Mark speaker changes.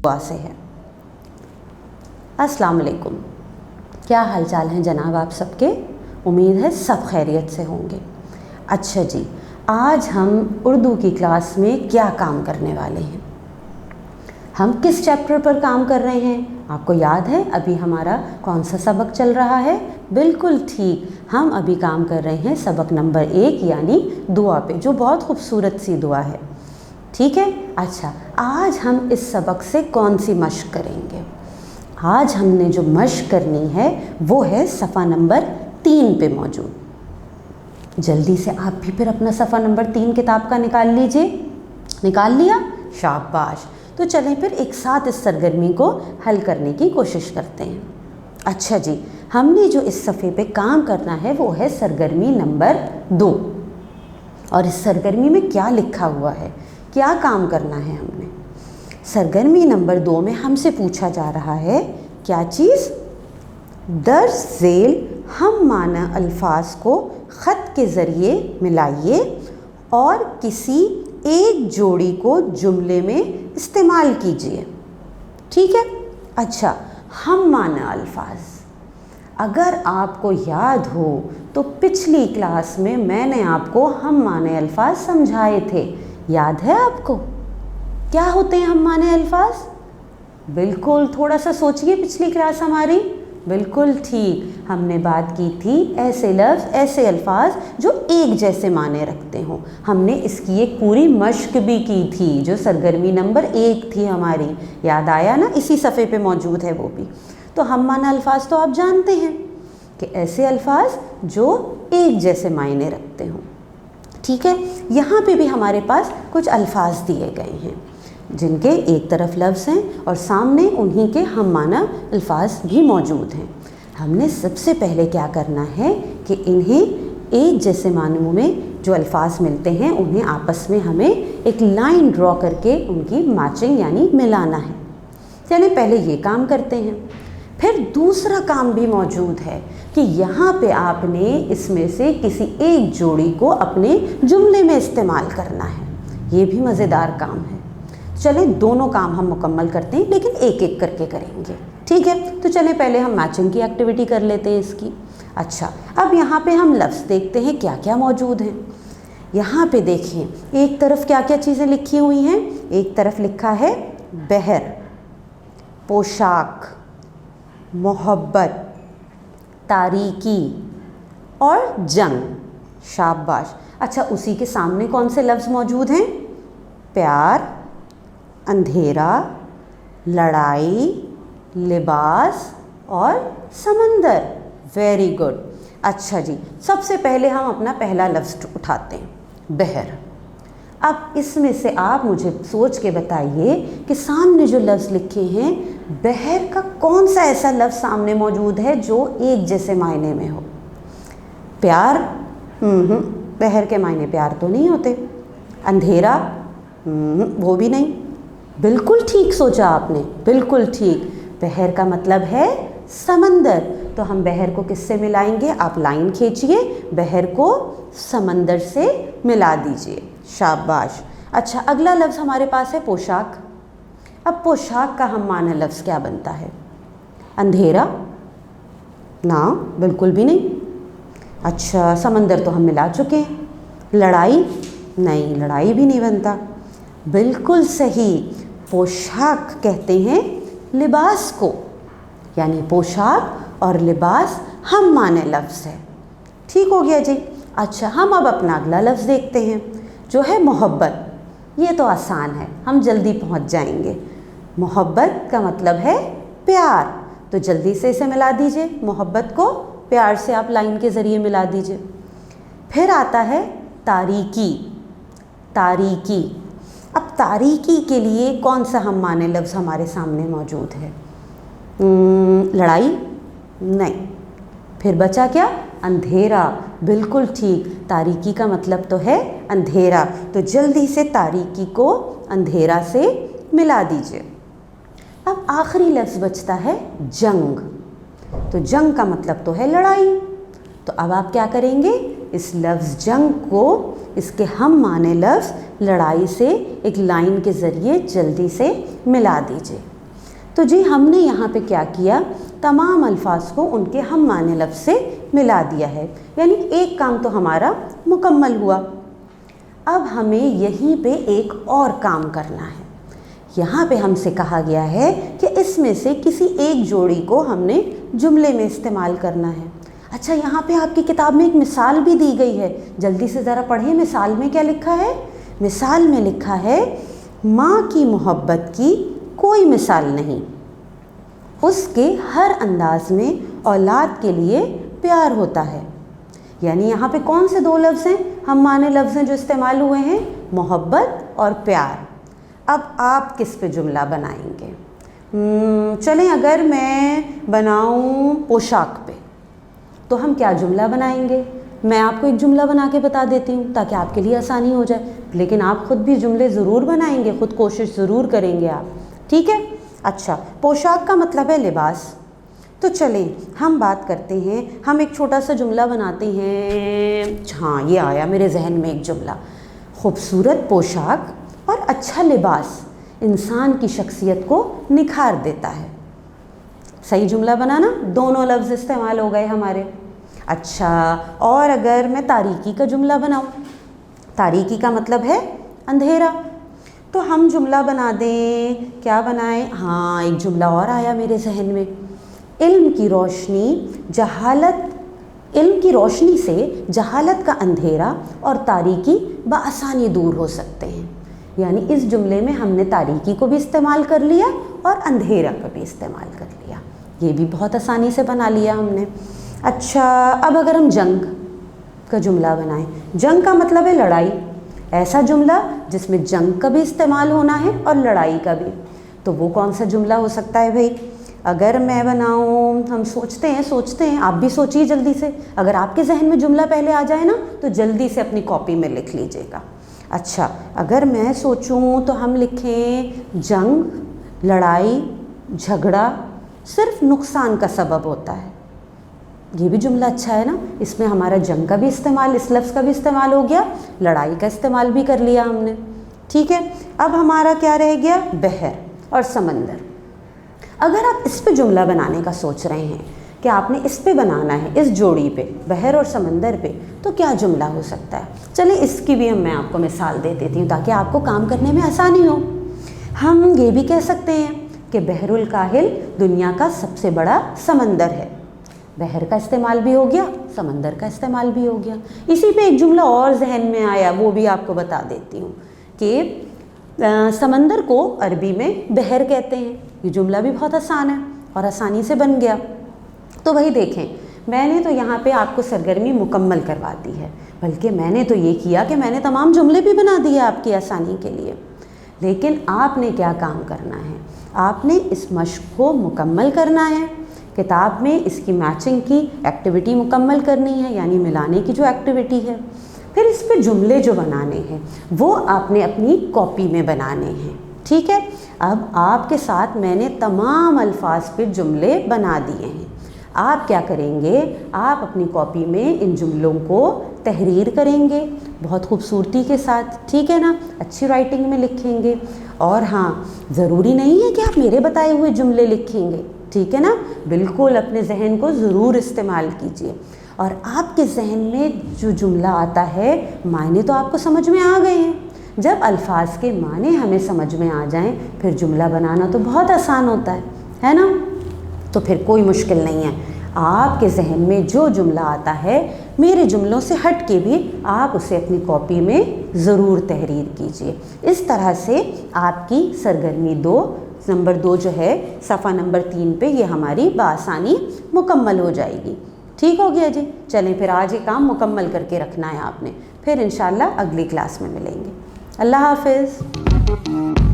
Speaker 1: दुआ से है। अस्सलाम वालेकुम, क्या हालचाल हैं जनाब आप सबके? उम्मीद है सब खैरियत से होंगे। अच्छा जी, आज हम उर्दू की क्लास में क्या काम करने वाले हैं? हम किस चैप्टर पर काम कर रहे हैं? आपको याद है अभी हमारा कौन सा सबक चल रहा है? बिल्कुल ठीक, हम अभी काम कर रहे हैं सबक नंबर 1 यानी दुआ पे, जो बहुत खूबसूरत सी दुआ है। ठीक है, अच्छा आज हम इस सबक से कौन सी मश्क करेंगे? आज हमने जो मश्क करनी है वो है सफ़ा नंबर 3 पे मौजूद। जल्दी से आप भी फिर अपना सफ़ा नंबर 3 किताब का निकाल लीजिए। निकाल लिया? शाबाश। तो चलें फिर एक साथ इस सरगर्मी को हल करने की कोशिश करते हैं। अच्छा जी, हमने जो इस सफ़े पे काम करना है वो है सरगर्मी नंबर 2। और इस सरगर्मी में क्या लिखा हुआ है, क्या काम करना है हमने? सरगर्मी नंबर 2 में हमसे पूछा जा रहा है क्या चीज़? दर्ज झेल हम माना अल्फाज को ख़त के ज़रिए मिलाइए और किसी एक जोड़ी को जुमले में इस्तेमाल कीजिए। ठीक है, अच्छा हम माना अल्फाज, अगर आपको याद हो तो पिछली क्लास में मैंने आपको हम माने अल्फाज समझाए थे, याद है आपको? क्या होते हैं हम माने अल्फाज? बिल्कुल, थोड़ा सा सोचिए पिछली क्लास हमारी। बिल्कुल ठीक, हमने बात की थी ऐसे लफ्ज़, ऐसे अल्फाज जो एक जैसे माने रखते हों। हमने इसकी एक पूरी मश्क भी की थी जो सरगर्मी नंबर 1 थी हमारी, याद आया ना? इसी सफ़े पे मौजूद है वो भी। तो हम माना अल्फाज तो आप जानते हैं कि ऐसे अल्फाज जो एक जैसे मायने रखते हों। ठीक है, यहाँ पे भी हमारे पास कुछ अल्फाज दिए गए हैं जिनके एक तरफ लफ्ज़ हैं और सामने उन्हीं के हम माना अल्फाज भी मौजूद हैं। हमने सबसे पहले क्या करना है कि इन्हें एक जैसे मानों में जो अल्फाज मिलते हैं उन्हें आपस में हमें एक लाइन ड्रॉ करके उनकी मैचिंग यानी मिलाना है। चलिए पहले ये काम करते हैं। फिर दूसरा काम भी मौजूद है कि यहाँ पे आपने इसमें से किसी एक जोड़ी को अपने जुमले में इस्तेमाल करना है। ये भी मज़ेदार काम है। चलें दोनों काम हम मुकम्मल करते हैं लेकिन एक एक करके करेंगे। ठीक है, तो चलें पहले हम मैचिंग की एक्टिविटी कर लेते हैं इसकी। अच्छा, अब यहाँ पे हम लफ्ज़ देखते हैं क्या क्या मौजूद हैं। यहाँ पे देखिए एक तरफ क्या क्या चीज़ें लिखी हुई हैं। एक तरफ लिखा है बहर, पोशाक, मोहब्बत, तारीकी और जंग। शाबाश। अच्छा, उसी के सामने कौन से लफ्ज़ मौजूद हैं? प्यार, अंधेरा, लड़ाई, लिबास और समंदर। Very good. अच्छा जी, सबसे पहले हम अपना पहला लफ्ज़ उठाते हैं, बहर। अब इसमें से आप मुझे सोच के बताइए कि सामने जो लफ्ज़ लिखे हैं बहर का कौन सा ऐसा लफ्ज़ सामने मौजूद है जो एक जैसे मायने में हो? प्यार? बहर के मायने प्यार तो नहीं होते। अंधेरा? वो भी नहीं। बिल्कुल ठीक सोचा आपने, बिल्कुल ठीक। बहर का मतलब है समंदर, तो हम बहर को किससे मिलाएंगे? आप लाइन खींचिए, बहर को समंदर से मिला दीजिए। शाबाश। अच्छा, अगला लफ्ज़ हमारे पास है पोशाक। अब पोशाक का हम माना लफ्ज़ क्या बनता है? अंधेरा? ना, बिल्कुल भी नहीं। अच्छा, समंदर तो हम मिला चुके हैं। लड़ाई? नहीं, लड़ाई भी नहीं बनता। बिल्कुल सही, पोशाक कहते हैं लिबास को, यानी पोशाक और लिबास हम माने लफ्ज़ है। ठीक हो गया जी। अच्छा, हम अब अपना अगला लफ्ज़ देखते हैं जो है मोहब्बत। ये तो आसान है, हम जल्दी पहुंच जाएंगे। मोहब्बत का मतलब है प्यार, तो जल्दी से इसे मिला दीजिए। मोहब्बत को प्यार से आप लाइन के ज़रिए मिला दीजिए। फिर आता है तारीकी। तारीकी, अब तारीकी के लिए कौन सा हम माने लफ्ज़ हमारे सामने मौजूद है? लड़ाई? नहीं। फिर बचा क्या? अंधेरा। बिल्कुल ठीक, तारीकी का मतलब तो है अंधेरा, तो जल्दी से तारीकी को अंधेरा से मिला दीजिए। अब आखिरी लफ्ज़ बचता है जंग, तो जंग का मतलब तो है लड़ाई। तो अब आप क्या करेंगे? इस लफ्ज़ जंग को इसके हम माने लफ्ज़ लड़ाई से एक लाइन के ज़रिए जल्दी से मिला दीजिए। तो जी हमने यहाँ पे क्या किया, तमाम अल्फाज को उनके हम माने लफ्ज़ से मिला दिया है, यानी एक काम तो हमारा मुकम्मल हुआ। अब हमें यहीं पे एक और काम करना है। यहाँ पे हमसे कहा गया है कि इसमें से किसी एक जोड़ी को हमने जुमले में इस्तेमाल करना है। अच्छा, यहाँ पे आपकी किताब में एक मिसाल भी दी गई है, जल्दी से ज़रा पढ़ें। मिसाल में क्या लिखा है? मिसाल में लिखा है, माँ की मोहब्बत की कोई मिसाल नहीं, उसके हर अंदाज में औलाद के लिए प्यार होता है। यानी यहाँ पे कौन से दो लफ्ज़ हैं, हम माने लफ्ज़ हैं जो इस्तेमाल हुए हैं, मोहब्बत और प्यार। अब आप किस पे जुमला बनाएंगे? चलें, अगर मैं बनाऊँ पोशाक पे, तो हम क्या जुमला बनाएंगे? मैं आपको एक जुमला बना के बता देती हूँ ताकि आपके लिए आसानी हो जाए, लेकिन आप ख़ुद भी जुमले ज़रूर बनाएंगे, ख़ुद कोशिश ज़रूर करेंगे आप, ठीक है? अच्छा, पोशाक का मतलब है लिबास। तो चलें हम बात करते हैं, हम एक छोटा सा जुमला बनाते हैं। हाँ, ये आया मेरे जहन में एक जुमला, खूबसूरत पोशाक और अच्छा लिबास इंसान की शख्सियत को निखार देता है। सही जुमला बना ना? दोनों लफ्ज़ इस्तेमाल हो गए हमारे। अच्छा, और अगर मैं तारीकी का जुमला बनाऊँ, तारीकी का मतलब है अंधेरा, तो हम जुमला बना दें, क्या बनाएं? हाँ, एक जुमला और आया मेरे जहन में, इल्म की रोशनी से जहालत का अंधेरा और तारीकी बआसानी दूर हो सकते हैं। यानी इस जुमले में हमने तारीकी को भी इस्तेमाल कर लिया और अंधेरा को भी इस्तेमाल कर लिया, ये भी बहुत आसानी से बना लिया हमने। अच्छा, अब अगर हम जंग का जुमला बनाएं, जंग का मतलब है लड़ाई, ऐसा जुमला जिसमें जंग का भी इस्तेमाल होना है और लड़ाई का भी, तो वो कौन सा जुमला हो सकता है भाई? अगर मैं बनाऊं, हम सोचते हैं, आप भी सोचिए जल्दी से, अगर आपके जहन में जुमला पहले आ जाए ना तो जल्दी से अपनी कॉपी में लिख लीजिएगा। अच्छा, अगर मैं सोचूं तो हम लिखें, जंग, लड़ाई, झगड़ा सिर्फ नुकसान का सबब होता है। ये भी जुमला अच्छा है ना, इसमें हमारा जंग का भी इस्तेमाल, इस लफ्ज़ का भी इस्तेमाल हो गया, लड़ाई का इस्तेमाल भी कर लिया हमने, ठीक है? अब हमारा क्या रह गया? बहर और समंदर। अगर आप इस पे जुमला बनाने का सोच रहे हैं कि आपने इस पे बनाना है, इस जोड़ी पे, बहर और समंदर पे, तो क्या जुमला हो सकता है? चलिए इसकी भी मैं आपको मिसाल दे देती हूँ ताकि आपको काम करने में आसानी हो। हम ये भी कह सकते हैं कि बहरुल काहिल दुनिया का सबसे बड़ा समंदर है। बहर का इस्तेमाल भी हो गया, समंदर का इस्तेमाल भी हो गया। इसी पे एक जुमला और जहन में आया, वो भी आपको बता देती हूँ कि समंदर को अरबी में बहर कहते हैं। ये जुमला भी बहुत आसान है और आसानी से बन गया। तो वही देखें, मैंने तो यहाँ पे आपको सरगर्मी मुकम्मल करवा दी है, बल्कि मैंने तो ये किया कि मैंने तमाम जुमले भी बना दिए आपकी आसानी के लिए। लेकिन आपने क्या काम करना है? आपने इस मश्क को मुकम्मल करना है, किताब में इसकी मैचिंग की एक्टिविटी मुकम्मल करनी है, यानी मिलाने की जो एक्टिविटी है। फिर इस पे जुमले जो बनाने हैं वो आपने अपनी कॉपी में बनाने हैं, ठीक है? अब आपके साथ मैंने तमाम अल्फाज पे जुमले बना दिए हैं। आप क्या करेंगे? आप अपनी कॉपी में इन जुमलों को तहरीर करेंगे बहुत खूबसूरती के साथ, ठीक है ना? अच्छी राइटिंग में लिखेंगे। और हाँ, ज़रूरी नहीं है कि आप मेरे बताए हुए जुमले लिखेंगे, ठीक है ना? बिल्कुल अपने जहन को ज़रूर इस्तेमाल कीजिए। और आपके जहन में जो जुमला आता है, मायने तो आपको समझ में आ गए हैं। जब अल्फाज के माने हमें समझ में आ जाएं, फिर जुमला बनाना तो बहुत आसान होता है ना? तो फिर कोई मुश्किल नहीं है। आपके जहन में जो जुमला आता है, मेरे जुमलों से हट के भी आप उसे अपनी कॉपी में ज़रूर तहरीर कीजिए। इस तरह से आपकी सरगर्मी 2 नंबर 2 जो है सफ़ा नंबर 3 पे, ये हमारी बआसानी मुकम्मल हो जाएगी। ठीक हो गया जी? चलें फिर आज ये काम मुकम्मल करके रखना है आपने, फिर इंशाल्लाह अगली क्लास में मिलेंगे। अल्लाह हाफ़िज़।